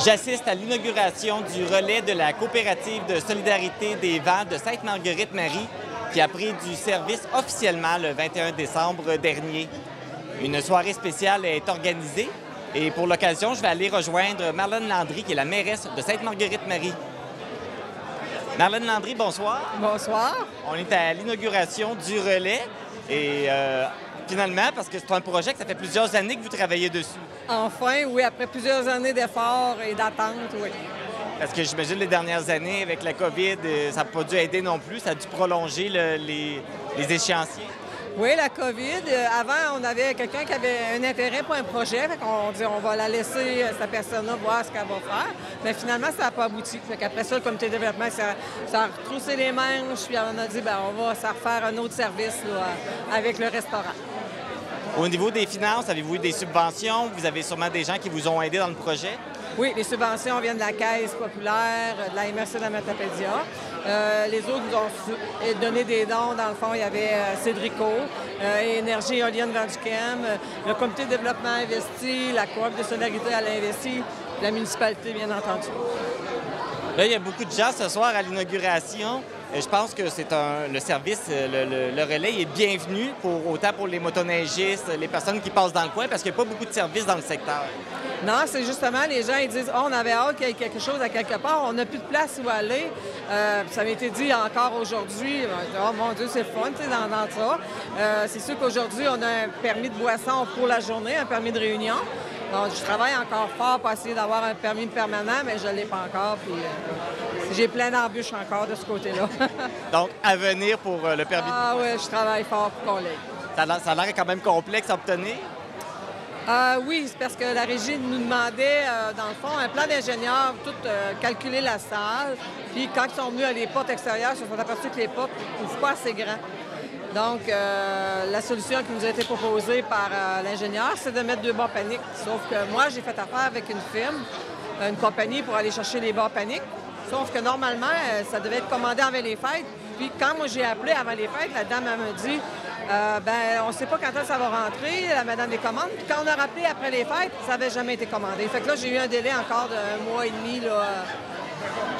J'assiste à l'inauguration du relais de la coopérative de solidarité des vents de Sainte-Marguerite-Marie qui a pris du service officiellement le 21 décembre dernier. Une soirée spéciale est organisée et pour l'occasion, je vais aller rejoindre Marlène Landry qui est la mairesse de Sainte-Marguerite-Marie. Marlène Landry, bonsoir. Bonsoir. On est à l'inauguration du relais et finalement, parce que c'est un projet que ça fait plusieurs années que vous travaillez dessus. Enfin, oui, après plusieurs années d'efforts et d'attente, oui. Parce que j'imagine les dernières années, avec la COVID, ça n'a pas dû aider non plus, ça a dû prolonger les échéanciers. Oui, la COVID, avant, on avait quelqu'un qui avait un intérêt pour un projet, fait qu'on dit on va la laisser, cette personne-là, voir ce qu'elle va faire. Mais finalement, ça n'a pas abouti. Fait qu'après ça, le comité de développement, ça a retroussé les manches, puis on a dit, bien, on va s'en refaire un autre service là, avec le restaurant. Au niveau des finances, avez-vous eu des subventions? Vous avez sûrement des gens qui vous ont aidé dans le projet? Oui, les subventions viennent de la Caisse populaire, de la MRC de la Matapédia. Les autres nous ont donné des dons. Dans le fond, il y avait Cédrico, Énergie éolienne Venduchem, le comité de développement a investi, la Coop de solidarité elle a investi, la municipalité, bien entendu. Là, il y a beaucoup de gens ce soir à l'inauguration. Je pense que c'est le service, le relais est bienvenu, autant pour les motoneigistes, les personnes qui passent dans le coin, parce qu'il n'y a pas beaucoup de services dans le secteur. Non, c'est justement, les gens ils disent oh, on avait hâte qu'il y ait quelque chose à quelque part, on n'a plus de place où aller. Ça m'a été dit encore aujourd'hui, oh mon Dieu, c'est le fun, tu sais, dans ça. C'est sûr qu'aujourd'hui, on a un permis de boisson pour la journée, un permis de réunion. Donc, je travaille encore fort pour essayer d'avoir un permis permanent, mais je ne l'ai pas encore. Puis, j'ai plein d'embûches encore de ce côté-là. Donc, à venir pour le permis de boisson. Ah oui, je travaille fort pour qu'on l'ait. Ça a l'air quand même complexe à obtenir. Oui, c'est parce que la régie nous demandait, dans le fond, un plan d'ingénieur, tout calculer la salle. Puis quand ils sont venus à les portes extérieures, ils se sont aperçus que les portes ne sont pas assez grands. Donc, la solution qui nous a été proposée par l'ingénieur, c'est de mettre 2 barres paniques. Sauf que moi, j'ai fait affaire avec une firme, une compagnie pour aller chercher les barres paniques. Sauf que normalement, ça devait être commandé avant les fêtes. Puis quand moi j'ai appelé avant les fêtes, la dame elle me dit on ne sait pas quand ça va rentrer, la madame des commandes. Puis quand on a rappelé après les fêtes, ça n'avait jamais été commandé. Fait que là, j'ai eu un délai encore d'1 mois et demi. Là,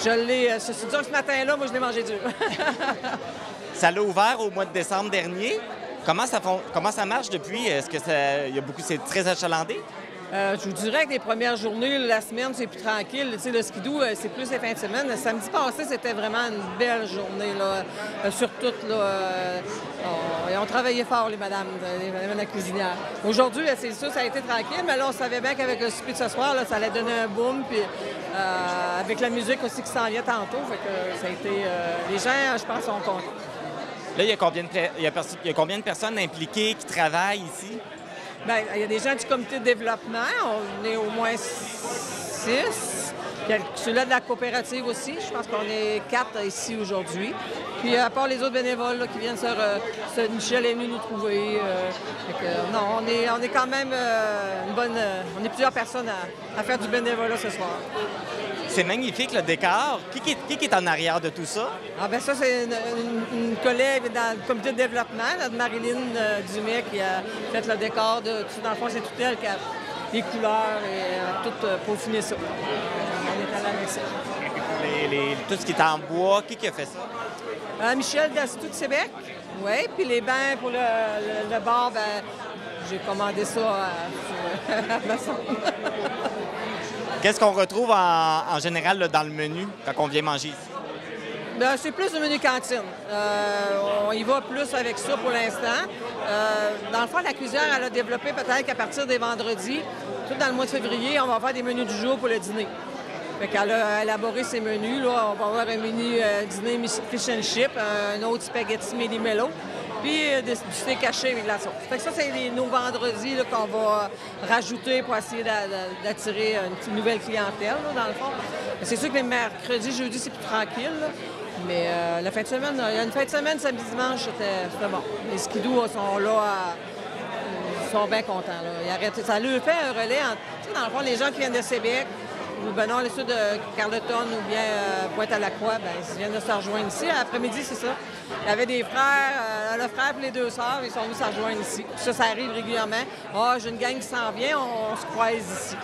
je l'ai. C'est dur ce matin-là, moi je l'ai mangé dur. Ça l'a ouvert au mois de décembre dernier. Comment ça marche depuis? Est-ce que c'est très achalandé? Je vous dirais que les premières journées, la semaine, c'est plus tranquille. Tu sais, le skidoo, c'est plus les fins de semaine. Le samedi passé, c'était vraiment une belle journée, là, sur tout. On travaillait fort, les madames de la cuisinière. Aujourd'hui, c'est sûr, ça a été tranquille, mais là, on savait bien qu'avec le souper de ce soir, là, ça allait donner un boom. Puis avec la musique aussi qui s'en vient tantôt, fait que ça a été... les gens, je pense, sont contents. Là, il y a combien de personnes impliquées qui travaillent ici? Bien, il y a des gens du comité de développement. On est au moins 6. Il y a ceux-là de la coopérative aussi. Je pense qu'on est 4 ici aujourd'hui. Puis à part les autres bénévoles là, qui viennent Michel est venu nous trouver. Non, on est quand même une bonne... on est plusieurs personnes à faire du bénévolat ce soir. C'est magnifique, le décor. Qui est en arrière de tout ça? Ah ben ça, c'est une collègue dans le comité de développement, là, de Marilyn Dumais, qui a fait le décor. Dans le fond, c'est tout elle qui a les couleurs et tout peaufiné ça. On est allé avec ça. Tout ce qui est en bois, qui a fait ça? Michel d'Astou de Sébec. Oui, puis les bancs pour le bar, ben, j'ai commandé ça à Amazon. Qu'est-ce qu'on retrouve en général là, dans le menu quand on vient manger ici? Bien, c'est plus le menu cantine. On y va plus avec ça pour l'instant. Dans le fond, la cuisinière, elle a développé peut-être qu'à partir des vendredis, tout dans le mois de février, on va faire des menus du jour pour le dîner. Fait qu'elle a élaboré ces menus. Là. On va avoir un menu dîner fish and chip, un autre spaghetti méli-mélo, puis du steak haché avec de la sauce. Fait que ça, c'est nos vendredis là, qu'on va rajouter pour essayer d'attirer une petite nouvelle clientèle, là, dans le fond. C'est sûr que les mercredis, jeudi, c'est plus tranquille. Là. Mais la fin de semaine, il y a une fin de semaine, samedi, dimanche, c'était bon. Les skidoo sont là, ils sont bien contents. Là. Ça leur fait un relais. Tu sais, dans le fond, les gens qui viennent de Sébec, ou ben non, les ceux de Carleton ou bien Pointe-à-la-Croix, ben, ils viennent de se rejoindre ici. L'après-midi, c'est ça. Il y avait des frères, le frère et les 2 sœurs, ils sont venus se rejoindre ici. Ça arrive régulièrement. Ah, j'ai une gang qui s'en vient, on se croise ici.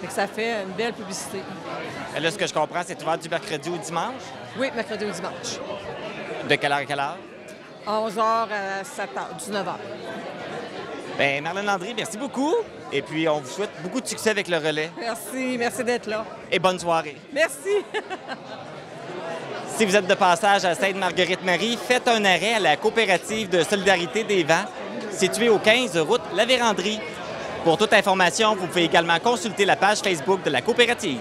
Fait que ça fait une belle publicité. Et là, ce que je comprends, c'est ouvert du mercredi au dimanche. Oui, mercredi au dimanche. De quelle heure à quelle heure? 11h à 7h, 19h. Bien, Marlène Landry, merci beaucoup. Et puis, on vous souhaite beaucoup de succès avec le relais. Merci d'être là. Et bonne soirée. Merci. Si vous êtes de passage à Sainte-Marguerite-Marie, faites un arrêt à la coopérative de solidarité des vents, située au 15 route La Vérandrie. Pour toute information, vous pouvez également consulter la page Facebook de la coopérative.